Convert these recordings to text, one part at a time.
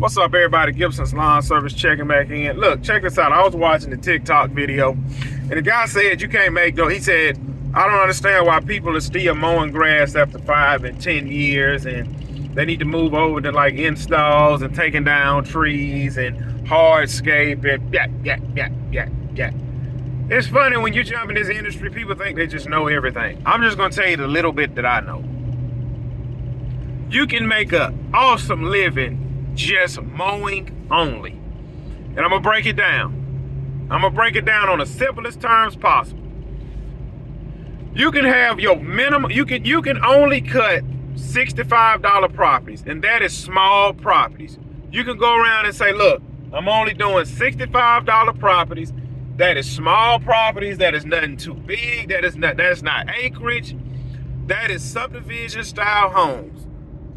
What's up, everybody? Gibson's Lawn Service checking back in. Look, check this out. I was watching the TikTok video, and the guy said you can't make dough. He said, I don't understand why people are still mowing grass after 5 and 10 years, and they need to move over to like installs and taking down trees and hardscape and yeah. It's funny when you jump in this industry, people think they just know everything. I'm just gonna tell you the little bit that I know. You can make an awesome living just mowing only. And I'm gonna break it down. I'm gonna break it down on the simplest terms possible. You can have your minimum, you can only cut $65 properties, and that is small properties. You can go around and say, look, I'm only doing $65 properties. That is small properties, that is nothing too big, that is not acreage, that is subdivision style homes.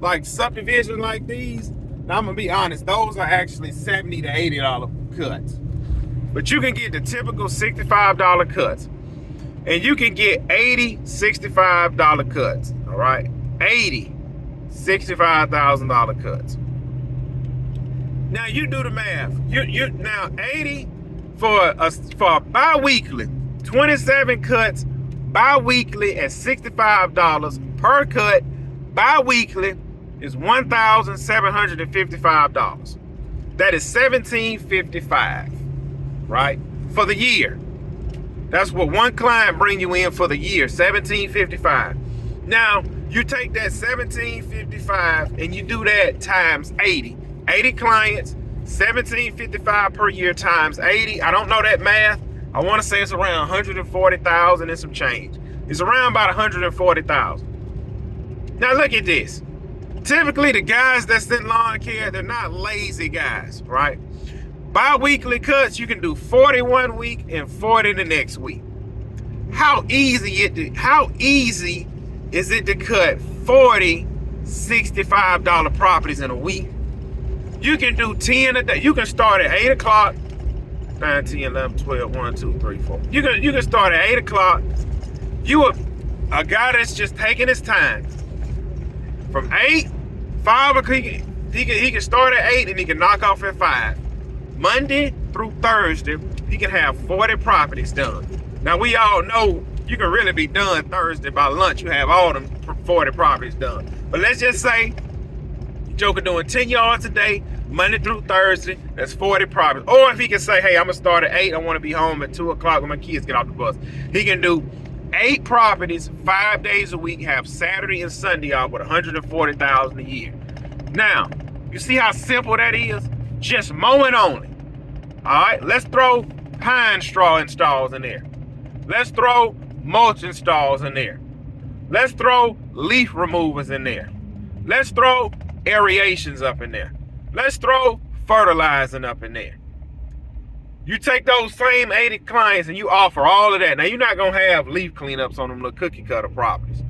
Like subdivision like these, now I'm gonna be honest, those are actually $70 to $80 cuts. But you can get the typical $65 cuts. And you can get 80 $65 cuts. All right? 80 $65,000 cuts. Now you do the math. You now 80 for a bi-weekly, 27 cuts bi-weekly at $65 per cut bi-weekly is $1,755. That is $1,755, right? For the year. That's what one client bring you in for the year, $1,755. Now, you take that $1,755 and you do that times 80. 80 clients, $1,755 per year times 80. I don't know that math. I want to say it's around 140,000 and some change. It's around about 140,000. Now look at this. Typically, the guys that's in lawn care, they're not lazy guys, right? Bi-weekly cuts, you can do 40 one week and 40 the next week. How easy is it to cut 40 $65 properties in a week? You can do 10 a day. You can start at 8 o'clock, 9, 10, 11, 12, 1, 2, 3, 4. You can start at 8 o'clock. You a guy that's just taking his time. From 8, 5 o'clock, he can start at 8 and he can knock off at 5. Monday through Thursday, he can have 40 properties done. Now we all know you can really be done Thursday by lunch. You have all them 40 properties done. But let's just say Joker doing 10 yards a day, Monday through Thursday, that's 40 properties. Or if he can say, hey, I'm gonna start at 8, I wanna be home at 2 o'clock when my kids get off the bus. He can do 8 properties, 5 days a week, have Saturday and Sunday off with $140,000 a year. Now, you see how simple that is? Just mowing only. All right, let's throw pine straw installs in there. Let's throw mulch installs in there. Let's throw leaf removers in there. Let's throw aerations up in there. Let's throw fertilizing up in there. You take those same 80 clients and you offer all of that. Now, you're not going to have leaf cleanups on them little cookie cutter properties.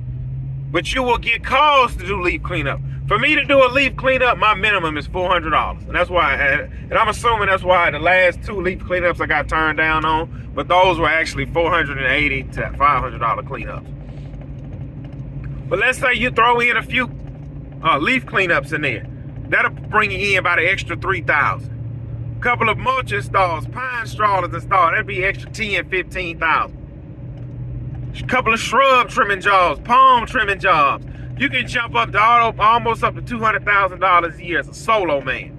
But you will get calls to do leaf cleanup. For me to do a leaf cleanup, my minimum is $400. And that's why, and I'm assuming that's why the last 2 leaf cleanups I got turned down on, but those were actually $480 to $500 cleanups. But let's say you throw in a few leaf cleanups in there. That'll bring you in about an extra $3,000. A couple of mulch installs, pine straws installed, that'd be extra $10,000, $15,000. A couple of shrub trimming jobs, palm trimming jobs. You can jump up to almost up to $200,000 a year as a solo man.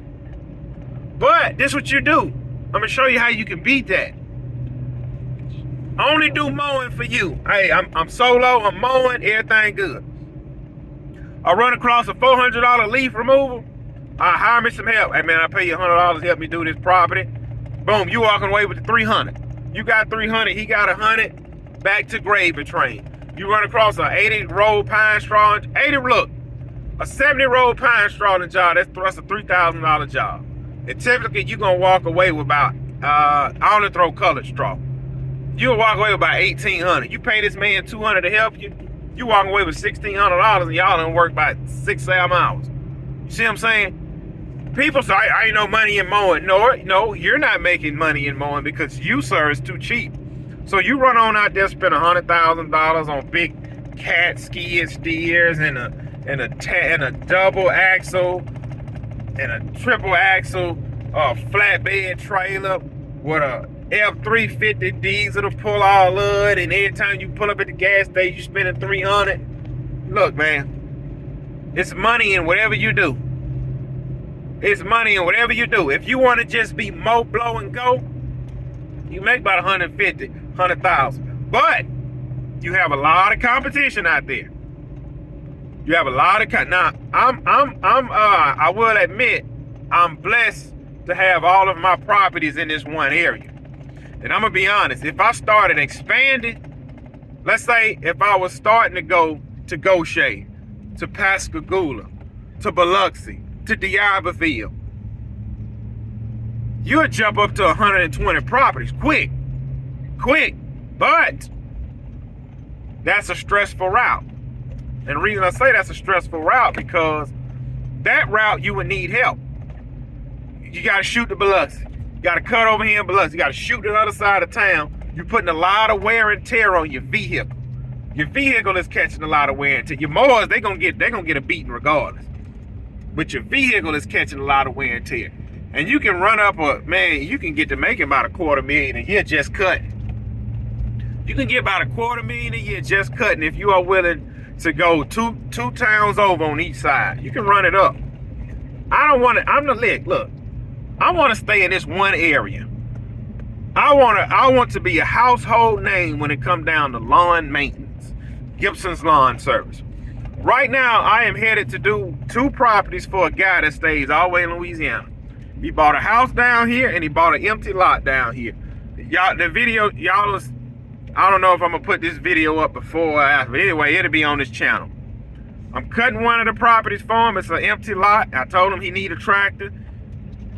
But this is what you do. I'm gonna show you how you can beat that. Only do mowing for you. Hey, I'm solo, I'm mowing, everything good. I run across a $400 leaf removal. I hire me some help. Hey man, I pay you $100 to help me do this property. Boom, you walking away with the $300. You got $300, he got $100. Back to gravy train. You run across a 80-roll pine straw, look, a 70-roll pine straw in the job, that's a $3,000 job. And typically you're gonna walk away with about, I only throw colored straw. You'll walk away with about $1,800. You pay this man $200 to help you, you walk away with $1,600 and y'all done work about 6-7 hours. You see what I'm saying? People say, I ain't no money in mowing. No, you're not making money in mowing because you, sir, is too cheap. So you run on out there, spend $100,000 on big cat skid steers and a double axle and a triple axle flatbed trailer with a F350 diesel to pull all of it, and every time you pull up at the gas station, you spending $300. Look, man, it's money in whatever you do. It's money in whatever you do. If you want to just be mow, blow, and go, you make about 100,000. But you have a lot of competition out there. You have a lot of now. I will admit, I'm blessed to have all of my properties in this one area. And I'm gonna be honest. If I started expanding, let's say if I was starting to go to Goshen, to Pascagoula, to Biloxi, to D'Iberville, you'll jump up to 120 properties quick. But that's a stressful route. And the reason I say that's a stressful route, because that route you would need help. You gotta shoot to Biloxi. You gotta cut over here in Biloxi. You gotta shoot to the other side of town. You're putting a lot of wear and tear on your vehicle. Your vehicle is catching a lot of wear and tear. Your mowers, they're gonna get a beating regardless. But your vehicle is catching a lot of wear and tear. And you can run up you can get to making about $250,000 a year just cutting. You can get about $250,000 a year just cutting if you are willing to go two towns over on each side. You can run it up. I want to stay in this one area. I want to be a household name when it comes down to lawn maintenance. Gibson's Lawn Service. Right now, I am headed to do 2 properties for a guy that stays all the way in Louisiana. He bought a house down here and he bought an empty lot down here. I don't know if I'm gonna put this video up before or after, but anyway, it'll be on this channel. I'm cutting one of the properties for him. It's an empty lot. I told him he need a tractor.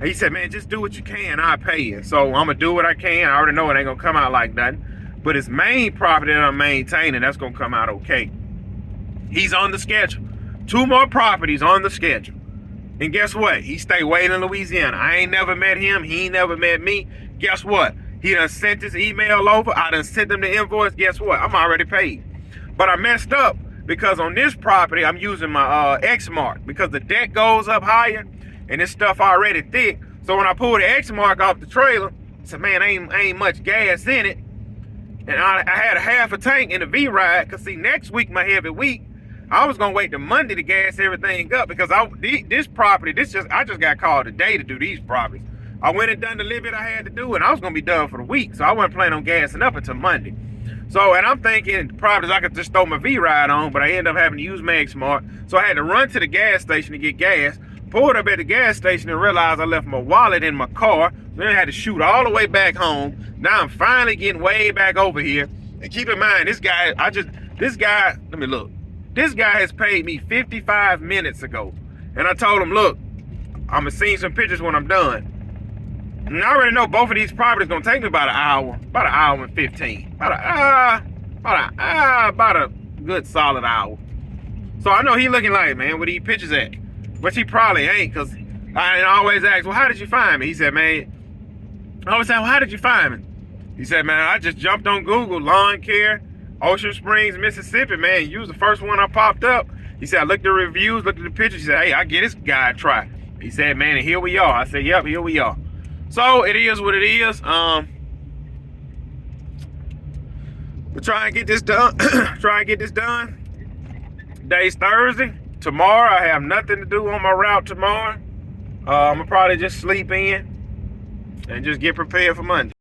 He said, man, just do what you can, I'll pay you. So I'm gonna do what I can. I already know it ain't gonna come out like that. But his main property that I'm maintaining, that's gonna come out okay. He's on the schedule. 2 more properties on the schedule. And guess what? He stay waiting in Louisiana. I ain't never met him. He ain't never met me. Guess what? He done sent his email over. I done sent him the invoice. Guess what? I'm already paid. But I messed up because on this property, I'm using my X-Mark because the deck goes up higher and this stuff already thick. So when I pull the X-Mark off the trailer, I said, man, ain't much gas in it. And I had a half a tank in the V-Ride because see, next week, my heavy week, I was gonna wait till Monday to gas everything up because I just got called today to do these properties. I went and done the little bit I had to do, and I was gonna be done for the week, so I wasn't planning on gassing up until Monday. So, and I'm thinking properties I could just throw my V-Ride on, but I ended up having to use Mag-Smart, so I had to run to the gas station to get gas. Pulled up at the gas station and realized I left my wallet in my car. Then I had to shoot all the way back home. Now I'm finally getting way back over here. And keep in mind, this guy has paid me 55 minutes ago. And I told him, look, I'm gonna see some pictures when I'm done. And I already know both of these properties gonna take me about an hour and 15. About a good solid hour. So I know he looking like, man, where these pictures at? Which he probably ain't, because I always ask, well, how did you find me? He said, man, I always say, well, how did you find me? He said, man, I just jumped on Google, lawn care, Ocean Springs, Mississippi, man. You was the first one I popped up. He said, I looked at the reviews, looked at the pictures. He said, hey, I get this guy a try. He said, man, and here we are. I said, yep, here we are. So it is what it is. We're trying to get this done. Today's Thursday. Tomorrow, I have nothing to do on my route tomorrow. I'm gonna probably just sleep in and just get prepared for Monday.